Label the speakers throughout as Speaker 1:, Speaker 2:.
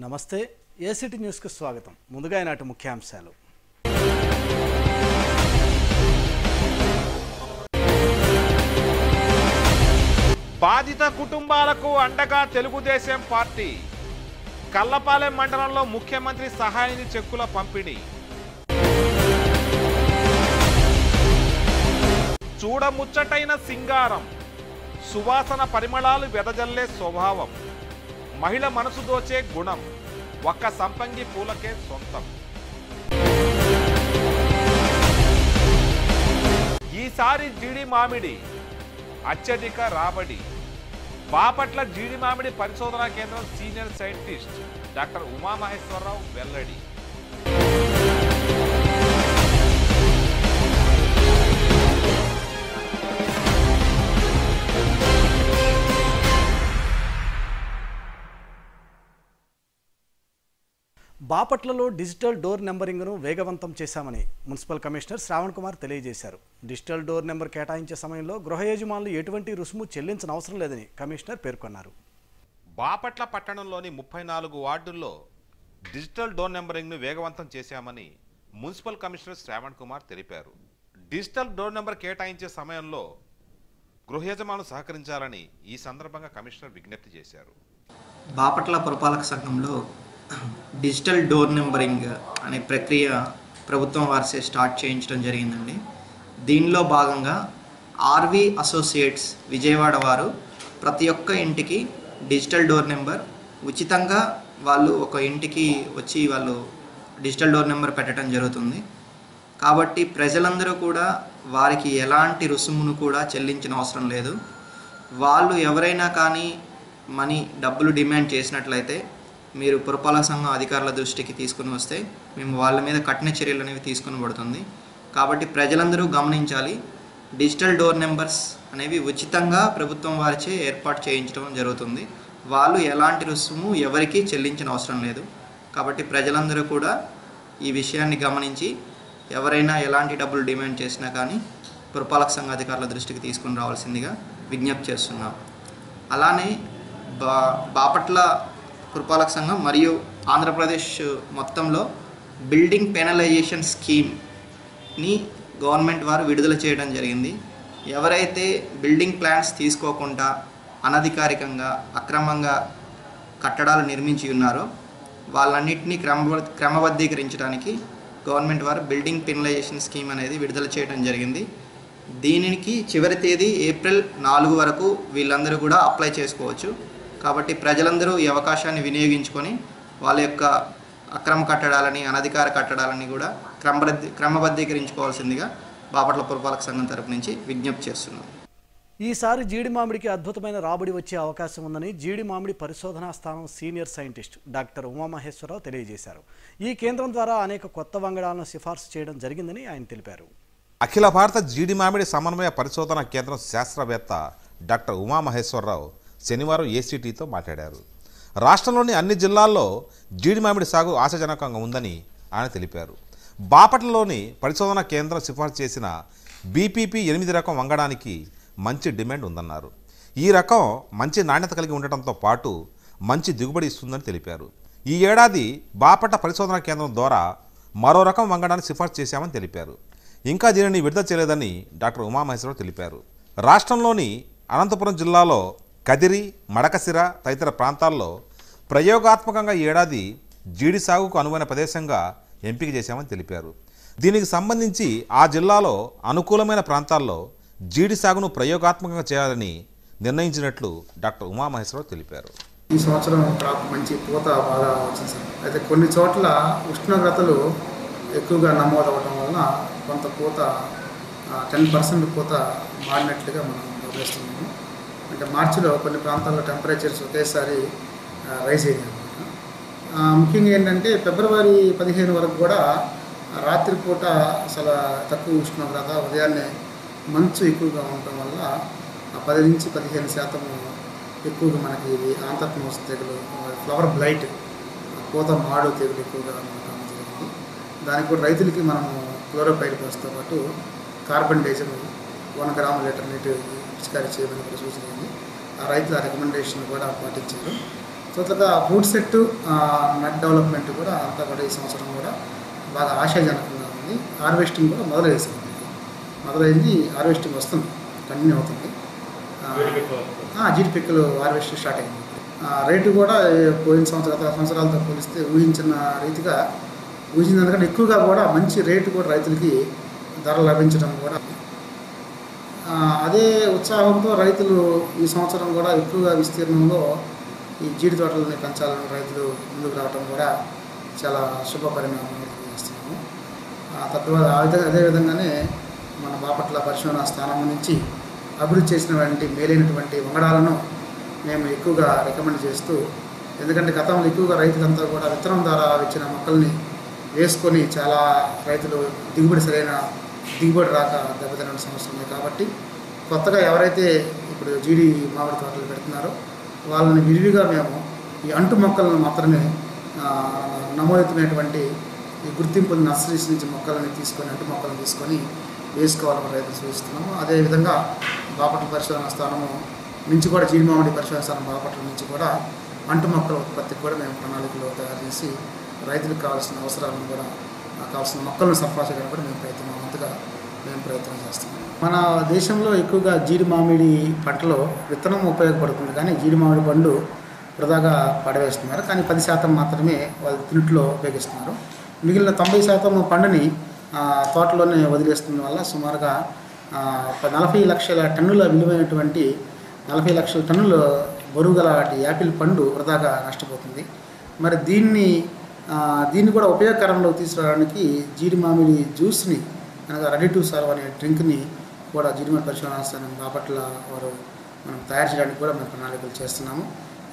Speaker 1: నమస్తే ACT news కు స్వాగతం. ముందుగా ఈనాటి ముఖ్యాంశాలు.
Speaker 2: బాధిత కుటుంబాలకు అండగా తెలుగుదేశం పార్టీ. కల్లపాలెం మండలంలో ముఖ్యమంత్రి సహాయ నిధి చెక్కుల పంపిణీ. చూడముచ్చటైన సింగారం, సువాసన పరిమళాలు వెదజల్లే స్వభావం, మహిళ మనసు దోచే గుణం, ఒక్క సంపంగి పూలకే సొంతం. ఈసారి జీడి మామిడి అత్యధిక రాబడి. బాపట్ల జీడి మామిడి పరిశోధనా కేంద్రం సీనియర్ సైంటిస్ట్ డాక్టర్ ఉమామహేశ్వరరావు వెల్లడి.
Speaker 1: బాపట్లలో డిజిటల్ డోర్ నెంబరింగ్ను వేగవంతం చేశామని మున్సిపల్ కమిషనర్ శ్రావణ్ కుమార్ తెలియజేశారు. డిజిటల్ డోర్ నెంబర్ కేటాయించే సమయంలో గృహ యజమానులు ఎటువంటి రుసుము చెల్లించిన అవసరం లేదని కమిషనర్ పేర్కొన్నారు.
Speaker 2: బాపట్ల పట్టణంలోని 34 వార్డుల్లో డిజిటల్ డోర్ నెంబరింగ్ను వేగవంతం చేశామని మున్సిపల్ కమిషనర్ శ్రావణ్ కుమార్ తెలిపారు. డిజిటల్ డోర్ నెంబర్ కేటాయించే సమయంలో గృహ యజమానులు సహకరించాలని ఈ సందర్భంగా కమిషనర్ విజ్ఞప్తి చేశారు.
Speaker 3: బాపట్ల పురపాలక సంఘంలో డిజిటల్ డోర్ నెంబరింగ్ అనే ప్రక్రియ ప్రభుత్వం వారిసే స్టార్ట్ చేయించడం జరిగిందండి. దీనిలో భాగంగా ఆర్వి అసోసియేట్స్ విజయవాడ వారు ప్రతి ఒక్క ఇంటికి డిజిటల్ డోర్ నెంబర్ ఉచితంగా వాళ్ళు ఒక ఇంటికి వచ్చి వాళ్ళు డిజిటల్ డోర్ నెంబర్ పెట్టడం జరుగుతుంది. కాబట్టి ప్రజలందరూ కూడా వారికి ఎలాంటి రుసుమును కూడా చెల్లించిన అవసరం లేదు. వాళ్ళు ఎవరైనా కానీ డబ్బులు డిమాండ్ చేసినట్లయితే మీరు పురపాలక సంఘం అధికారుల దృష్టికి తీసుకుని వస్తే మేము వాళ్ళ మీద కఠిన చర్యలు అనేవి తీసుకుని పడుతుంది. కాబట్టి ప్రజలందరూ గమనించాలి, డిజిటల్ డోర్ నెంబర్స్ అనేవి ఉచితంగా ప్రభుత్వం వారిచే ఏర్పాటు చేయించడం జరుగుతుంది. వాళ్ళు ఎలాంటి రుసుము ఎవరికీ చెల్లించిన అవసరం లేదు. కాబట్టి ప్రజలందరూ కూడా ఈ విషయాన్ని గమనించి ఎవరైనా ఎలాంటి డబ్బులు డిమాండ్ చేసినా కానీ పురపాలక సంఘ అధికారుల దృష్టికి తీసుకుని రావాల్సిందిగా విజ్ఞప్తి చేస్తున్నాం. అలానే బాపట్ల పురపాలక సంఘం మరియు ఆంధ్రప్రదేశ్ మొత్తంలో బిల్డింగ్ పెనలైజేషన్ స్కీమ్ని గవర్నమెంట్ వారు విడుదల చేయడం జరిగింది. ఎవరైతే బిల్డింగ్ ప్లాన్స్ తీసుకోకుండా అనధికారికంగా అక్రమంగా కట్టడాలు నిర్మించి ఉన్నారో వాళ్ళన్నింటినీ క్రమబద్ధీకరించడానికి గవర్నమెంట్ వారు బిల్డింగ్ పెనలైజేషన్ స్కీమ్ అనేది విడుదల చేయడం జరిగింది. దీనికి చివరి తేదీ ఏప్రిల్ 4 వరకు వీళ్ళందరూ కూడా అప్లై చేసుకోవచ్చు. కాబట్టి ప్రజలందరూ ఈ అవకాశాన్ని వినియోగించుకొని వాళ్ళ యొక్క అక్రమ కట్టడాలని అనధికార కట్టడాలని కూడా క్రమబద్ధీకరించుకోవాల్సిందిగా బాపట్ల పురపాలక సంఘం తరపు నుంచి విజ్ఞప్తి చేస్తున్నాం.
Speaker 1: ఈసారి జీడి మామిడికి అద్భుతమైన రాబడి వచ్చే అవకాశం ఉందని జీడి మామిడి పరిశోధనా స్థానం సీనియర్ సైంటిస్ట్ డాక్టర్ ఉమామహేశ్వరరావు తెలియజేశారు. ఈ కేంద్రం ద్వారా అనేక కొత్త వంగడాలను సిఫార్సు చేయడం జరిగిందని ఆయన తెలిపారు.
Speaker 2: అఖిల భారత జీడి మామిడి సమన్వయ పరిశోధనా కేంద్రం శాస్త్రవేత్త డాక్టర్ ఉమామహేశ్వరరావు శనివారం ఏసీటీతో మాట్లాడారు. రాష్ట్రంలోని అన్ని జిల్లాల్లో జీడి మామిడి సాగు ఆశాజనకంగా ఉందని ఆయన తెలిపారు. బాపట్లలోని పరిశోధనా కేంద్రం సిఫార్సు చేసిన బీపీపీ 8 రకం వంగడానికి మంచి డిమాండ్ ఉందన్నారు. ఈ రకం మంచి నాణ్యత కలిగి ఉండటంతో పాటు మంచి దిగుబడి ఇస్తుందని తెలిపారు. ఈ ఏడాది బాపట్ల పరిశోధనా కేంద్రం ద్వారా మరో రకం వంగడాన్ని సిఫార్సు చేశామని తెలిపారు. ఇంకా దీనిని విడుదల చేయలేదని డాక్టర్ ఉమామహేశ్వరరావు తెలిపారు. రాష్ట్రంలోని అనంతపురం జిల్లాలో కదిరి, మడకసిర తదితర ప్రాంతాల్లో ప్రయోగాత్మకంగా ఈ ఏడాది జీడి సాగుకు అనువైన ప్రదేశంగా ఎంపిక చేశామని తెలిపారు. దీనికి సంబంధించి ఆ జిల్లాలో అనుకూలమైన ప్రాంతాల్లో జీడి సాగును ప్రయోగాత్మకంగా చేయాలని నిర్ణయించినట్లు డాక్టర్ ఉమామహేశ్వరరావు తెలిపారు.
Speaker 4: ఈ సంవత్సరం క్రాప్ మంచి పూత బాగా వచ్చింది సార్. అయితే కొన్ని చోట్ల ఉష్ణోగ్రతలు ఎక్కువగా నమోదవడం వలన కొంత పూత 10% పూత మారినట్లుగా మనం గమనిస్తున్నాము. అంటే మార్చిలో కొన్ని ప్రాంతాల్లో టెంపరేచర్స్ ఒకేసారి రైజ్ అయ్యాయి. ముఖ్యంగా ఏంటంటే ఫిబ్రవరి 15 వరకు కూడా రాత్రిపూట అసలు తక్కువ ఉష్ణోగ్రత, ఉదయాన్నే మంచు ఎక్కువగా ఉండటం వల్ల 10 నుంచి 15% ఎక్కువగా మనకి ఆంత్రక్నోస్ తెగులు, ఫ్లవర్ బ్లైట్, పూత మాడు తెగులు ఎక్కువగా ఉండటం జరిగింది. దానికి కూడా రైతులకి మనము క్లోరోపైరిఫాస్తో పాటు కార్బన్ డైజల్ 1 గ్రాము లీటర్ నీటి పిచికారీ చేయమని కూడా సూచన ఉంది. ఆ రైతుల రికమెండేషన్ కూడా పాటించారు. టోటల్గా ఫుడ్ సెట్ నెట్ డెవలప్మెంట్ కూడా అంతా కూడా ఈ సంవత్సరం కూడా బాగా ఆశాజనకంగా ఉంది. హార్వెస్టింగ్ కూడా మొదలైంది. హార్వెస్టింగ్ వస్తుంది, కంటిన్యూ అవుతుంది. జీడి పిక్కలు హార్వెస్టింగ్ స్టార్ట్ అయింది. రేటు కూడా పోయిన గత సంవత్సరాలతో పోలిస్తే ఊహించిన దానికంటే ఎక్కువగా కూడా మంచి రేటు కూడా రైతులకి ధర లభించడం కూడా, అదే ఉత్సాహంతో రైతులు ఈ సంవత్సరం కూడా ఎక్కువగా విస్తీర్ణంలో ఈ జీడి తోటలని పెంచాలని రైతులు ముందుకు రావడం కూడా చాలా శుభ పరిణామం చేస్తున్నాము. తద్వారా అదేవిధంగానే మన బాపట్ల పరిశోధనా స్థానం నుంచి అభివృద్ధి చేసినటువంటి మేలైనటువంటి వంగడాలను మేము ఎక్కువగా రికమెండ్ చేస్తూ, ఎందుకంటే గతంలో ఎక్కువగా రైతులంతా కూడా విత్తనం ద్వారా ఇచ్చిన మొక్కల్ని వేసుకొని చాలా రైతులు సరైన దిగుబడి రాక దెబ్బతిన సమస్య ఉంది. కాబట్టి కొత్తగా ఎవరైతే ఇప్పుడు జీడి మామిడి తోటలు పెడుతున్నారో వాళ్ళని విరివిగా మేము ఈ అంటు మొక్కలను మాత్రమే నమోదితమైనటువంటి ఈ గుర్తింపు నర్సరీస్ నుంచి అంటు మొక్కలను తీసుకొని వేసుకోవాలని రైతులు సూచిస్తున్నాము. అదేవిధంగా బాపట్ల పరిశోధన స్థానము నుంచి కూడా జీడి మామిడి పరిశోధన స్థానం బాపట్ల నుంచి కూడా అంటు మొక్కల ఉత్పత్తికి కూడా మేము ప్రణాళికలు తయారు చేసి రైతులకు కావాల్సిన అవసరాలను కూడా కావాల్సిన మొక్కలను సరఫరా చేయడానికి కూడా మేము ప్రయత్నం చేస్తున్నాం. మన దేశంలో ఎక్కువగా జీడి మామిడి పంటలో విత్తనం ఉపయోగపడుతుంది, కానీ జీడి మామిడి పండు వృధాగా పడవేస్తున్నారు. కానీ 10% మాత్రమే వాళ్ళు తినుట్లో ఉపయోగిస్తున్నారు. మిగిలిన 90% పండుని తోటలోనే వదిలేస్తున్న వల్ల సుమారుగా 40 లక్షల టన్నుల విలువైనటువంటి 40 లక్షల టన్నుల బరువు గల యాపిల్ పండు వృధాగా నష్టపోతుంది. మరి దీన్ని కూడా ఉపయోగకరంలో తీసుకురావడానికి జీడి మామిడి జ్యూస్ని అనగా రెడీ టు సర్వ్ అనే డ్రింక్ని కూడా జీడి మామిడి పరిశోధనా స్థానం బాపట్ల వారు మనం తయారు చేయడానికి కూడా మేము ప్రణాళికలు చేస్తున్నాము.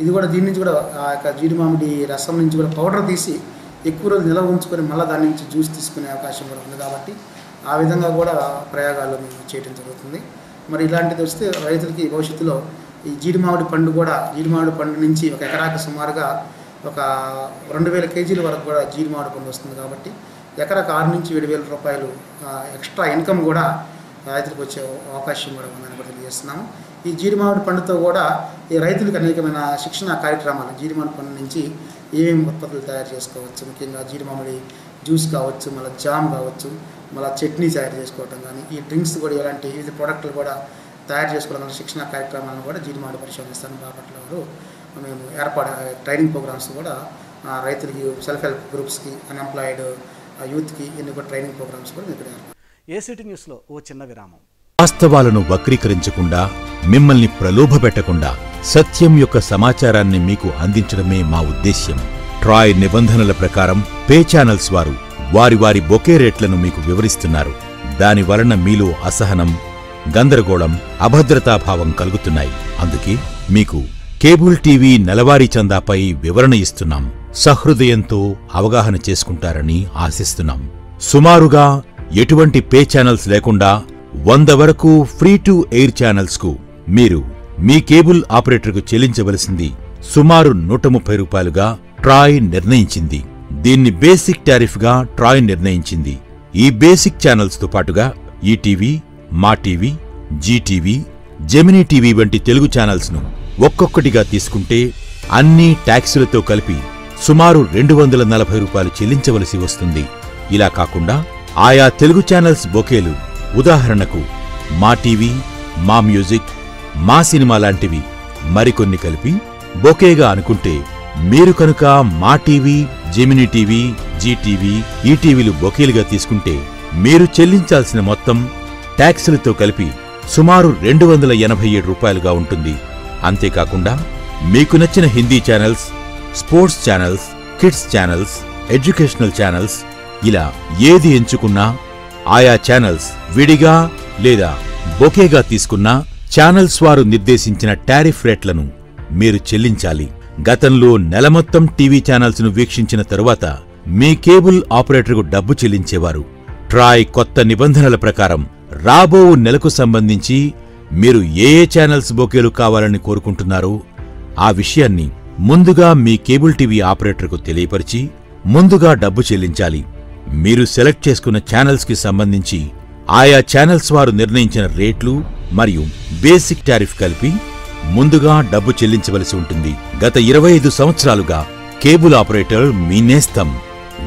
Speaker 4: ఇది కూడా దీని నుంచి కూడా ఆ యొక్క జీడి మామిడి రసం నుంచి కూడా పౌడర్ తీసి ఎక్కువ రోజులు నిల్వ ఉంచుకొని మళ్ళీ దాని నుంచి జ్యూస్ తీసుకునే అవకాశం కూడా ఉంది. కాబట్టి ఆ విధంగా కూడా ప్రయోగాలు మేము చేయడం జరుగుతుంది. మరి ఇలాంటిది వస్తే రైతులకి భవిష్యత్తులో ఈ జీడి మామిడి పండు నుంచి ఒక ఎకరాకి సుమారుగా ఒక 2000 కేజీల వరకు కూడా జీడి మామిడి పండు వస్తుంది. కాబట్టి ఎకరాకు 6 నుంచి 7,000 రూపాయలు ఎక్స్ట్రా ఇన్కమ్ కూడా రైతులకు వచ్చే అవకాశం కూడా ఉందని కూడా తెలియజేస్తున్నాము. ఈ జీడి మామిడి పండుతో కూడా ఈ రైతులకు అనేకమైన శిక్షణ కార్యక్రమాలు, జీడి మామిడి పండు నుంచి ఏమేమి ఉత్పత్తులు తయారు చేసుకోవచ్చు, ముఖ్యంగా జీడి మామిడి జ్యూస్ కావచ్చు, మళ్ళీ జామ్ కావచ్చు, మళ్ళీ చట్నీ తయారు చేసుకోవటం కానీ, ఈ డ్రింక్స్ కూడా ఇలాంటి వివిధ ప్రోడక్ట్లు కూడా తయారు చేసుకోవడం శిక్షణ కార్యక్రమాలను కూడా జీడి మామిడి పరిశోధన స్థానం బాపట్ల వారు మేము ట్రైనింగ్ ప్రోగ్రామ్స్ కూడా రైతులకి, సెల్ఫ్ హెల్ప్ గ్రూప్స్కి, అన్ఎంప్లాయిడ్ యూత్కి ఎన్ని కూడా ట్రైనింగ్ ప్రోగ్రామ్స్ కూడా ఇక్కడ
Speaker 1: ఏసీటీ న్యూస్లో ఓ చిన్న విరామం.
Speaker 5: వాస్తవాలను వక్రీకరించకుండా, మిమ్మల్ని ప్రలోభపెట్టకుండా సత్యం యొక్క సమాచారాన్ని మీకు అందించడమే మా ఉద్దేశ్యం. ట్రాయ్ నిబంధనల ప్రకారం పే ఛానల్స్ వారు వారి బొకే రేట్లను మీకు వివరిస్తున్నారు. దాని వలన మీలో అసహనం, గందరగోళం, అభద్రతాభావం కలుగుతున్నాయి. అందుకే మీకు కేబుల్ టీవీ నెలవారీ చందాపై వివరణ ఇస్తున్నాం. సహృదయంతో అవగాహన చేసుకుంటారని ఆశిస్తున్నాం. సుమారుగా ఎటువంటి పే ఛానల్స్ లేకుండా 100 వరకు ఫ్రీ టు ఎయిర్ ఛానల్స్కు మీరు మీ కేబుల్ ఆపరేటర్కు చెల్లించవలసింది సుమారు 130 రూపాయలుగా ట్రాయ్ నిర్ణయించింది. దీన్ని బేసిక్ టారిఫ్గా ట్రాయ్ నిర్ణయించింది. ఈ బేసిక్ ఛానల్స్తో పాటుగా ఈటీవీ, మా టీవీ, జీటీవీ, జెమినీ టీవీ వంటి తెలుగు ఛానల్స్ను ఒక్కొక్కటిగా తీసుకుంటే అన్ని ట్యాక్సులతో కలిపి సుమారు 240 రూపాయలు చెల్లించవలసి వస్తుంది. ఇలా కాకుండా ఆయా తెలుగు ఛానల్స్ బొకేలు, ఉదాహరణకు మా టీవీ, మా మ్యూజిక్, మా సినిమా లాంటివి మరికొన్ని కలిపి బొకేగా అనుకుంటే, మీరు కనుక మా టీవీ, జెమినీ టీవీ, జీటీవీ, ఈటీవీలు బొకేలుగా తీసుకుంటే మీరు చెల్లించాల్సిన మొత్తం ట్యాక్సులతో కలిపి సుమారు 287 రూపాయలుగా ఉంటుంది. అంతేకాకుండా మీకు నచ్చిన Hindi channels, sports channels, kids channels, educational channels ఇలా ఏది ఎంచుకున్నా ఆయా ఛానల్స్ విడిగా లేదా బొకేగా తీసుకున్నా ఛానల్స్ వారు నిర్దేశించిన టారిఫ్ రేట్లను మీరు చెల్లించాలి. గతంలో నెల మొత్తం టీవీ ఛానల్స్ను వీక్షించిన తరువాత మీ కేబుల్ ఆపరేటర్కు డబ్బు చెల్లించేవారు. ట్రాయ్ కొత్త నిబంధనల ప్రకారం రాబో నెలకు సంబంధించి మీరు ఏ ఛానల్స్ బొకేలు కావాలని కోరుకుంటున్నారో ఆ విషయాన్ని ముందుగా మీ కేబుల్ టీవీ ఆపరేటర్కు తెలియపరిచి ముందుగా డబ్బు చెల్లించాలి. మీరు సెలెక్ట్ చేసుకున్న ఛానల్స్కి సంబంధించి ఆయా ఛానల్స్ వారు నిర్ణయించిన రేట్లు మరియు బేసిక్ టారిఫ్ కలిపి ముందుగా డబ్బు చెల్లించవలసి ఉంటుంది. గత 25 సంవత్సరాలుగా కేబుల్ ఆపరేటర్ మీ నేస్తం.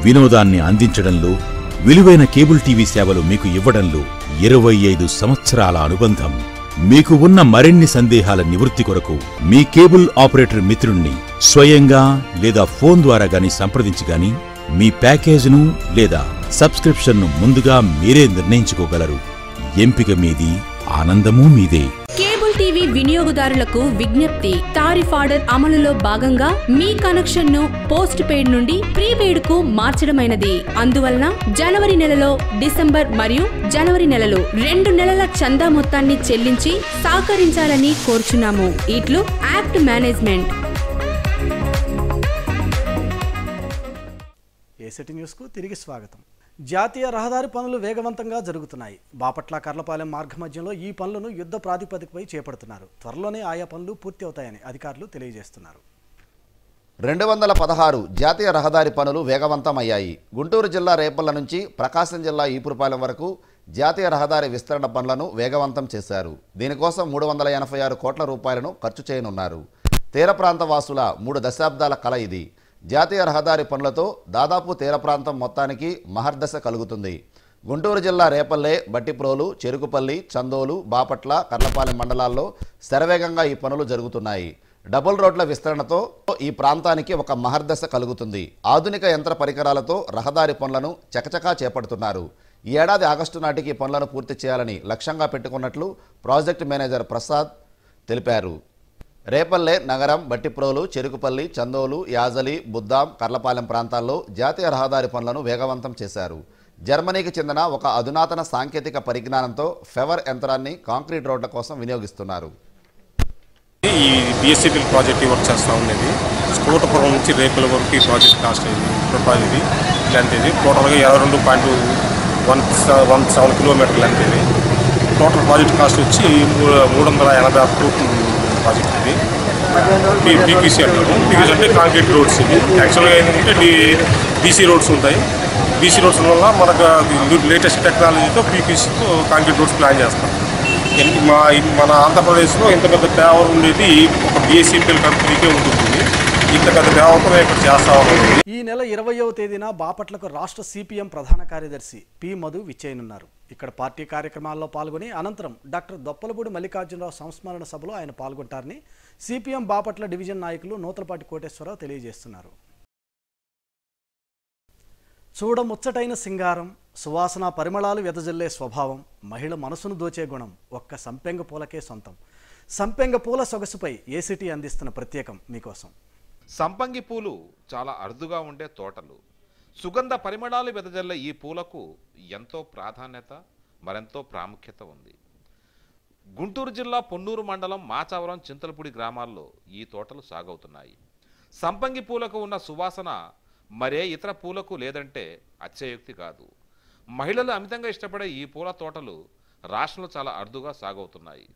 Speaker 5: వినోదాన్ని అందించడంలో, విలువైన కేబుల్ టీవీ సేవలు మీకు ఇవ్వడంలో 25 సంవత్సరాల అనుబంధం. మీకు ఉన్న మరిన్ని సందేహాల నివృత్తి కొరకు మీ కేబుల్ ఆపరేటర్ మిత్రుణ్ణి స్వయంగా లేదా ఫోన్ ద్వారా గాని సంప్రదించి గాని మీ ప్యాకేజీను లేదా సబ్స్క్రిప్షన్ను ముందుగా మీరే నిర్ణయించుకోగలరు. ఎంపిక మీది, ఆనందమూ మీదే.
Speaker 6: కేబుల్ టీవీ వినియోగదారులకు విజ్ఞప్తి. టారిఫ్ ఆర్డర్ అమలులో భాగంగా మీ కనెక్షన్ ను పోస్ట్ పెయిడ్ నుండి ప్రీపెయిడ్ కు మార్చడమైనది. అందువలన జనవరి నెలలో, డిసెంబర్ మరియు జనవరి నెలలో 2 నెలల చందా మొత్తాన్ని చెల్లించి సహకరించాలని కోరుచున్నాము. ఇట్లు యాక్ట్ మేనేజ్మెంట్.
Speaker 1: ఏసీటీ న్యూస్కు తిరిగి స్వాగతం. జాతీయ రహదారి పనులు వేగవంతంగా జరుగుతున్నాయి. బాపట్ల కర్లపాలెం మార్గ మధ్యంలో ఈ పనులను యుద్ధ ప్రాతిపదికపై చేపడుతున్నారు. త్వరలోనే ఆయా పనులు పూర్తి అవుతాయని అధికారులు తెలియజేస్తున్నారు.
Speaker 7: 216 జాతీయ రహదారి పనులు వేగవంతమయ్యాయి. గుంటూరు జిల్లా రేపల్ల నుంచి ప్రకాశం జిల్లా ఈపురపాలెం వరకు జాతీయ రహదారి విస్తరణ పనులను వేగవంతం చేశారు. దీనికోసం 386 కోట్ల రూపాయలను ఖర్చు చేయనున్నారు. తీర ప్రాంత వాసుల 3 దశాబ్దాల కల ఇది. జాతీయ రహదారి పనులతో దాదాపు తీర ప్రాంతం మొత్తానికి మహర్దశ కలుగుతుంది. గుంటూరు జిల్లా రేపల్లె, బట్టిప్రోలు, చెరుకుపల్లి, చందోలు, బాపట్ల, కర్లపాలెం మండలాల్లో శరవేగంగా ఈ పనులు జరుగుతున్నాయి. డబుల్ రోడ్ల విస్తరణతో ఈ ప్రాంతానికి ఒక మహర్దశ కలుగుతుంది. ఆధునిక యంత్ర పరికరాలతో రహదారి పనులను చకచకా చేపడుతున్నారు. ఈ ఏడాది ఆగస్టు నాటికి పనులను పూర్తి చేయాలని లక్ష్యంగా పెట్టుకున్నట్లు ప్రాజెక్టు మేనేజర్ ప్రసాద్ తెలిపారు. రేపల్లె నగరం, బట్టిప్రోలు, చెరుకుపల్లి, చందోలు, యాజలి, బుద్దాం, కర్లపాలెం ప్రాంతాల్లో జాతీయ రహదారి పనులను వేగవంతం చేశారు. జర్మనీకి చెందిన ఒక అధునాతన సాంకేతిక పరిజ్ఞానంతో ఫెవర్ యంత్రాన్ని కాంక్రీట్ రోడ్ల కోసం వినియోగిస్తున్నారు.
Speaker 8: ఈ బిఎస్సిపి ప్రాజెక్ట్ వర్క్ చేస్తూ ఉండేది. స్కూటపురం నుంచి రేపల వరకు ఈ ప్రాజెక్ట్ కాస్ట్ అయింది. ఇది ఇలాంటిది టోటల్గా 22.17 కిలోమీటర్లు లాంటిది. టోటల్ ప్రాజెక్ట్ కాస్ట్ వచ్చి 386 కోట్లు ప్రాజెక్ట్ ఇది. పీపీసీ అంటారు. పీపీసీ అంటే కాంక్రీట్ రోడ్స్. ఇది యాక్చువల్గా ఏంటంటే బీసీ రోడ్స్ ఉంటాయి. బీసీ రోడ్స్ వల్ల మనకు లేటెస్ట్ టెక్నాలజీతో పీపీసీతో కాంక్రీట్ రోడ్స్ ప్లాన్ చేస్తాం. మన ఆంధ్రప్రదేశ్లో ఇంత పెద్ద పేవర్ ఉండేది ఒక బిఎస్సిపిఎల్ కంపెనీకే ఉంటుంది. ఇంత పెద్ద పేవర్తో ఇక్కడ చేస్తా ఉన్నాం.
Speaker 1: ఈ నెల 20వ తేదీన బాపట్లకు రాష్ట్ర సిపిఎం ప్రధాన కార్యదర్శి పి మధు విచ్చేయనున్నారు. ఇక్కడ పార్టీ కార్యక్రమాల్లో పాల్గొని అనంతరం డాక్టర్ దొప్పలపూడి మల్లికార్జునరావు సంస్మరణ సభలో ఆయన పాల్గొంటారని సిపిఎం బాపట్ల డివిజన్ నాయకులు నూతలపాటి కోటేశ్వరరావు తెలియజేస్తున్నారు. చూడముచ్చటైన సింగారం, సువాసన పరిమళాలు వెదజల్లే స్వభావం, మహిళ మనసును దోచే గుణం ఒక్క సంపెంగ పూలకే సొంతం. సంపెంగ పూల సొగసుపై ఏసీటీ అందిస్తున్న ప్రత్యేకం మీకోసం.
Speaker 2: సంపంగి పూలు చాలా అరుదుగా ఉండే తోటలు. సుగంధ పరిమళాలు వెదజల్లే ఈ పూలకు ఎంతో ప్రాధాన్యత, మరెంతో ప్రాముఖ్యత ఉంది. గుంటూరు జిల్లా పొన్నూరు మండలం మాచవరం, చింతలపూడి గ్రామాల్లో ఈ తోటలు సాగవుతున్నాయి. సంపంగి పూలకు ఉన్న సువాసన మరే ఇతర పూలకు లేదంటే అతిశయోక్తి కాదు. మహిళలు అమితంగా ఇష్టపడే ఈ పూల తోటలు రాష్ట్రంలో చాలా అరుదుగా సాగవుతున్నాయి.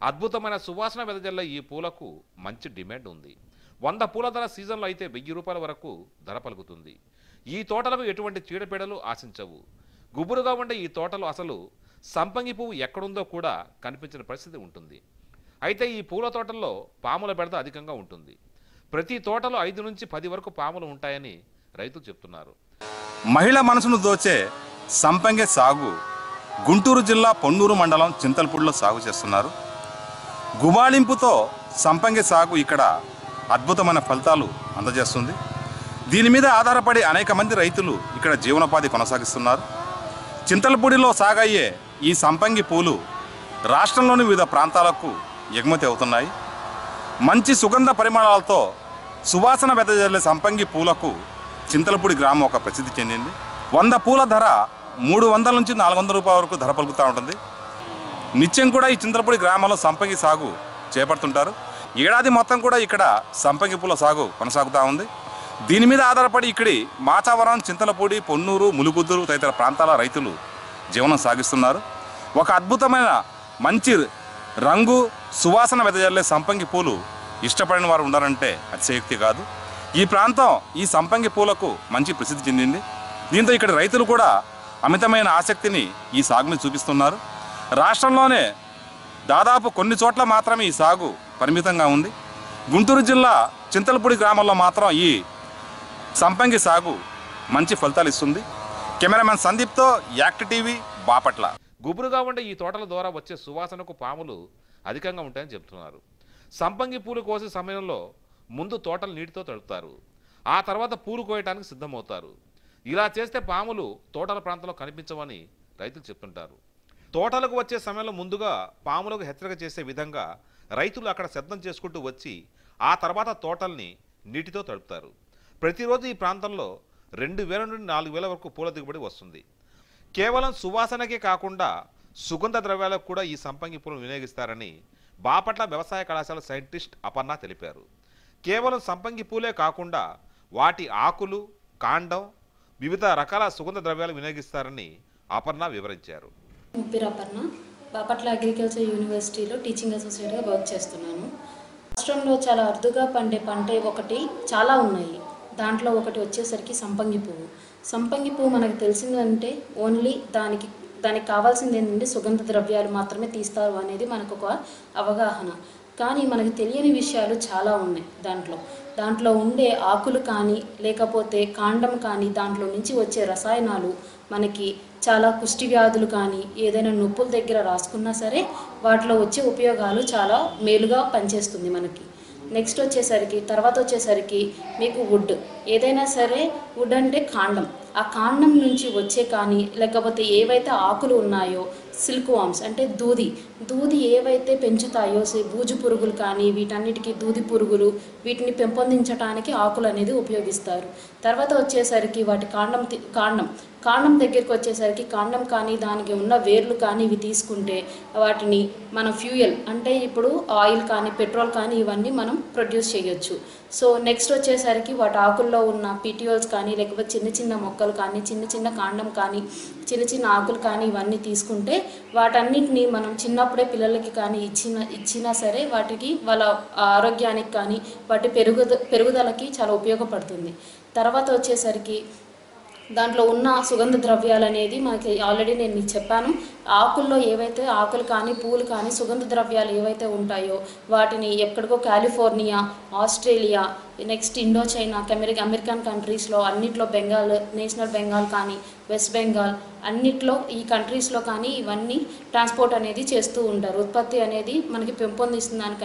Speaker 2: అద్భుతమైన సువాసన వెదజల్లే ఈ పూలకు మంచి డిమాండ్ ఉంది. 100 పూల ధర సీజన్లో అయితే 1000 రూపాయల వరకు ధర పలుకుతుంది. ఈ తోటలకు ఎటువంటి చీడపీడలు ఆశించవు. గుబురుగా ఉండే ఈ తోటలు అసలు సంపంగి పువ్వు ఎక్కడుందో కూడా కనిపించిన పరిస్థితి ఉంటుంది. అయితే ఈ పూల తోటల్లో పాముల బెడద అధికంగా ఉంటుంది. ప్రతి తోటలో 5 నుంచి 10 వరకు పాములు ఉంటాయని రైతులు చెప్తున్నారు.
Speaker 9: మహిళ మనసును దోచే సంపంగి సాగు గుంటూరు జిల్లా పొన్నూరు మండలం చింతలపూడిలో సాగు చేస్తున్నారు. గుబాళింపుతో సంపంగి సాగు ఇక్కడ అద్భుతమైన ఫలితాలు అందజేస్తుంది. దీని మీద ఆధారపడి అనేక మంది రైతులు ఇక్కడ జీవనోపాధి కొనసాగిస్తున్నారు. చింతలపూడిలో సాగయ్యే ఈ సంపంగి పూలు రాష్ట్రంలోని వివిధ ప్రాంతాలకు ఎగుమతి అవుతున్నాయి. మంచి సుగంధ పరిమళాలతో సువాసన వెదజల్లే సంపంగి పూలకు చింతలపూడి గ్రామం ఒక ప్రసిద్ధి చెందింది. 100 పూల ధర 300 నుంచి 400 రూపాయల వరకు ధర పలుకుతూ ఉంటుంది. నిత్యం కూడా ఈ చింతలపూడి గ్రామంలో సంపంగి సాగు చేపడుతుంటారు. ఏడాది మొత్తం కూడా ఇక్కడ సంపంగి పూల సాగు కొనసాగుతూ ఉంది. దీని మీద ఆధారపడి ఇక్కడి మాచవరం, చింతలపూడి, పొన్నూరు, ములుగుద్దురు తదితర ప్రాంతాల రైతులు జీవనం సాగిస్తున్నారు. ఒక అద్భుతమైన మంచి రంగు, సువాసన వెదజల్లే సంపంగి పూలు ఇష్టపడిన వారు ఉండాలంటే అతిశయోక్తి కాదు. ఈ ప్రాంతం ఈ సంపంగి పూలకు మంచి ప్రసిద్ధి చెందింది. దీంతో ఇక్కడ రైతులు కూడా అమితమైన ఆసక్తిని ఈ సాగుని చూపిస్తున్నారు. రాష్ట్రంలోనే దాదాపు కొన్ని చోట్ల మాత్రమే ఈ సాగు పరిమితంగా ఉంది. గుంటూరు జిల్లా చింతలపూడి గ్రామంలో మాత్రం ఈ సంపంగి సాగు మంచి ఫలితాలు ఇస్తుంది. కెమెరామెన్ సందీప్తో యాక్ట్ టీవీ, బాపట్ల.
Speaker 10: గుబురుగా ఉండే ఈ తోటల ద్వారా వచ్చే సువాసనకు పాములు అధికంగా ఉంటాయని చెబుతున్నారు. సంపంగి పూలు కోసే సమయంలో ముందు తోటలు నీటితో తడుపుతారు. ఆ తర్వాత పూలు కోయటానికి సిద్ధమవుతారు. ఇలా చేస్తే పాములు తోటల ప్రాంతంలో కనిపించవని రైతులు చెప్తుంటారు. తోటలకు వచ్చే సమయంలో ముందుగా పాములకు హెచ్చరిక చేసే విధంగా రైతులు అక్కడ సిద్ధం చేసుకుంటూ వచ్చి ఆ తర్వాత తోటల్ని నీటితో తడుపుతారు. ప్రతిరోజు ఈ ప్రాంతంలో 2000 నుండి 4000 వరకు పూల దిగుబడి వస్తుంది. కేవలం సువాసనకే కాకుండా సుగంధ ద్రవ్యాలకు కూడా ఈ సంపంగి పూలను వినియోగిస్తారని బాపట్ల వ్యవసాయ కళాశాల సైంటిస్ట్ అపర్ణ తెలిపారు. కేవలం సంపంగి పూలే కాకుండా వాటి ఆకులు, కాండం, వివిధ రకాల సుగంధ ద్రవ్యాలు వినియోగిస్తారని అపర్ణ వివరించారు.
Speaker 11: అపర్ణ, బాపట్ల అగ్రికల్చర్ యూనివర్సిటీలో టీచింగ్ అసోసియేట్గా వర్క్ చేస్తున్నాను. రాష్ట్రంలో చాలా అరుదుగా పండే పంట ఒకటి చాలా ఉన్నాయి. దాంట్లో ఒకటి వచ్చేసరికి సంపంగి పువ్వు. సంపంగి పువ్వు మనకు తెలిసిందంటే ఓన్లీ దానికి కావాల్సింది ఏంటంటే సుగంధ ద్రవ్యాలు మాత్రమే తీస్తారు అనేది మనకు ఒక అవగాహన. కానీ మనకు తెలియని విషయాలు చాలా ఉన్నాయి. దాంట్లో ఉండే ఆకులు కానీ లేకపోతే కాండం కానీ దాంట్లో నుంచి వచ్చే రసాయనాలు మనకి చాలా కుష్టి వ్యాధులు కానీ ఏదైనా నొప్పుల దగ్గర రాసుకున్నా సరే వాటిలో వచ్చే ఉపయోగాలు చాలా మేలుగా పనిచేస్తుంది మనకి. నెక్స్ట్ తర్వాత వచ్చేసరికి మీకు వుడ్. ఏదైనా సరే వుడ్ అంటే కాండం. ఆ కాండం నుంచి వచ్చే కానీ లేకపోతే ఏవైతే ఆకులు ఉన్నాయో సిల్క్ వామ్స్ అంటే దూది ఏవైతే పెంచుతాయో బూజు పురుగులు కానీ వీటన్నిటికీ దూది పురుగులు వీటిని పెంపొందించడానికి ఆకులు అనేది ఉపయోగిస్తారు. తర్వాత వచ్చేసరికి వాటి కాండం దగ్గరికి వచ్చేసరికి కాండం కానీ దానికి ఉన్న వేర్లు కానీ ఇవి తీసుకుంటే వాటిని మనం ఫ్యూయల్ అంటే ఇప్పుడు ఆయిల్ కానీ పెట్రోల్ కానీ ఇవన్నీ మనం ప్రొడ్యూస్ చేయొచ్చు. సో నెక్స్ట్ వచ్చేసరికి వాటి ఆకుల్లో ఉన్న పీటియోల్స్ కానీ లేకపోతే చిన్న చిన్న మొక్కలు కానీ చిన్న చిన్న కాండం కానీ చిన్న చిన్న ఆకులు కానీ ఇవన్నీ తీసుకుంటే వాటన్నిటిని మనం చిన్నప్పుడే పిల్లలకి కానీ ఇచ్చినా సరే వాటికి వాళ్ళ ఆరోగ్యానికి కానీ వాటి పెరుగుదలకి చాలా ఉపయోగపడుతుంది. తర్వాత వచ్చేసరికి దాంట్లో ఉన్న సుగంధ ద్రవ్యాలు అనేది మనకి ఆల్రెడీ నేను మీకు చెప్పాను. ఆకుల్లో ఏవైతే ఆకులు కానీ పూలు కానీ సుగంధ ద్రవ్యాలు ఏవైతే ఉంటాయో వాటిని ఎక్కడికో California, Australia, next Indo China, American కంట్రీస్లో అన్నిట్లో బెంగాల్, నేషనల్ బెంగాల్ కానీ వెస్ట్ బెంగాల్ అన్నిట్లో ఈ కంట్రీస్లో కానీ ఇవన్నీ ట్రాన్స్పోర్ట్ అనేది చేస్తూ ఉంటారు. ఉత్పత్తి అనేది మనకి పెంపొందిస్తుందని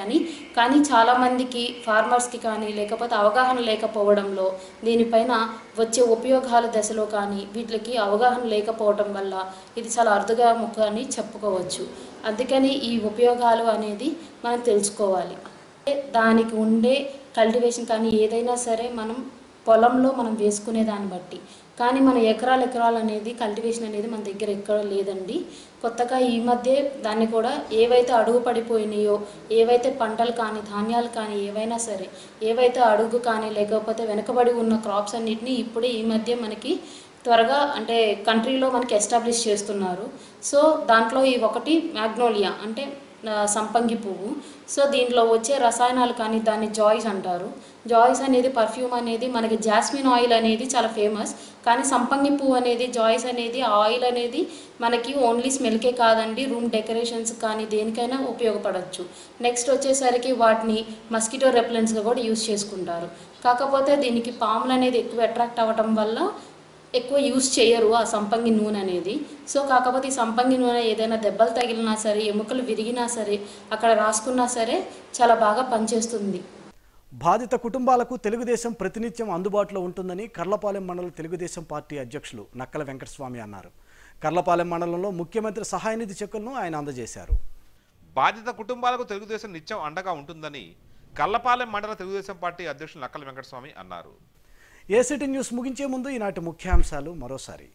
Speaker 11: కానీ చాలామందికి ఫార్మర్స్కి కానీ లేకపోతే అవగాహన లేకపోవడంలో దీనిపైన వచ్చే ఉపయోగాల దశలో కానీ వీటికి అవగాహన లేకపోవడం వల్ల ఇది చాలా అరుదుగా మొక్క అని చెప్పుకోవచ్చు. అందుకని ఈ ఉపయోగాలు అనేది మనం తెలుసుకోవాలి. దానికి ఉండే కల్టివేషన్ కానీ ఏదైనా సరే మనం పొలంలో మనం వేసుకునే దాన్ని బట్టి కానీ మన ఎకరాలు అనేది కల్టివేషన్ అనేది మన దగ్గర ఎక్కడ లేదండి. కొత్తగా ఈ మధ్య దాన్ని కూడా ఏవైతే అడుగు పడిపోయినాయో ఏవైతే పంటలు కానీ ధాన్యాలు కానీ ఏవైనా సరే ఏవైతే అడుగు కానీ లేకపోతే వెనకబడి ఉన్న క్రాప్స్ అన్నిటినీ ఇప్పుడే ఈ మధ్య మనకి త్వరగా అంటే కంట్రీలో మనకి ఎస్టాబ్లిష్ చేస్తున్నారు. సో దాంట్లో ఈ ఒకటి మ్యాగ్నోలియా అంటే సంపంగి పువ్వు. సో దీంట్లో వచ్చే రసాయనాలు కానీ దాన్ని జాయిస్ అంటారు. జాయిస్ అనేది పర్ఫ్యూమ్ అనేది మనకి జాస్మిన్ ఆయిల్ అనేది చాలా ఫేమస్. కానీ సంపంగి పువ్వు అనేది జాయిస్ అనేది ఆయిల్ అనేది మనకి ఓన్లీ స్మెల్కే కాదండి, రూమ్ డెకరేషన్స్ కానీ దేనికైనా ఉపయోగపడవచ్చు. నెక్స్ట్ వచ్చేసరికి వాటిని మస్కిటో రెప్లెంట్స్గా కూడా యూజ్ చేసుకుంటారు. కాకపోతే దీనికి పాములు అనేది ఎక్కువ అట్రాక్ట్ అవ్వటం వల్ల ఎక్కువ యూజ్ చేయరు ఆ సంపంగి నూనె అనేది. సో కాకపోతే ఈ సంపంగి నూనె ఏదైనా దెబ్బలు తగిలినా సరే ఎముకలు విరిగినా సరే అక్కడ రాసుకున్నా సరే చాలా బాగా పనిచేస్తుంది.
Speaker 1: బాధిత కుటుంబాలకు తెలుగుదేశం ప్రతినిత్యం అందుబాటులో ఉంటుందని కర్లపాలెం మండల తెలుగుదేశం పార్టీ అధ్యక్షులు నక్కల వెంకటస్వామి అన్నారు. కర్లపాలెం మండలంలో ముఖ్యమంత్రి సహాయ నిధి చెక్కులను ఆయన అందజేశారు.
Speaker 10: బాధిత కుటుంబాలకు తెలుగుదేశం నిత్యం అండగా ఉంటుందని కర్లపాలెం మండల తెలుగుదేశం పార్టీ అధ్యక్షులు నక్కల వెంకటస్వామి అన్నారు.
Speaker 1: ఏసీటీ న్యూస్ ముగించే ముందు ఈనాటి ముఖ్యాంశాలు మరోసారి.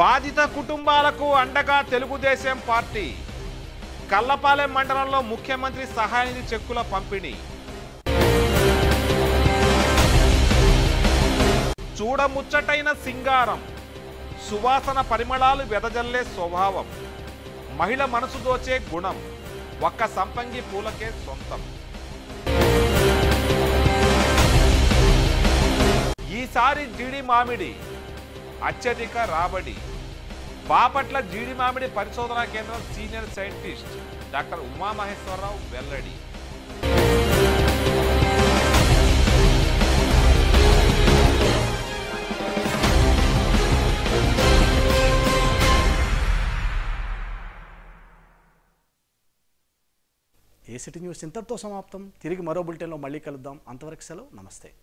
Speaker 10: బాధిత కుటుంబాలకు అండగా తెలుగుదేశం పార్టీ. కర్లపాలెం మండలంలో ముఖ్యమంత్రి సహాయ నిధి చెక్కుల పంపిణీ. చూడముచ్చటైన సింగారం, సువాసన పరిమళాలు వెదజల్లే స్వభావం, మహిళ మనసు దోచే గుణం ఒక్క సంపంగి పూలకే సొంతం. ఈసారి జీడి మామిడి అత్యధిక రాబడి. బాపట్ల జీడి మామిడి పరిశోధనా కేంద్రం సీనియర్ సైంటిస్ట్ డాక్టర్ ఉమామహేశ్వరరావు వెల్లడి.
Speaker 1: ఏసిటీ న్యూస్ ఇంతటితో సమాప్తం. తిరిగి మరో బులెటిన్లో మళ్ళీ కలుద్దాం. అంతవరకు సెలవు. నమస్తే.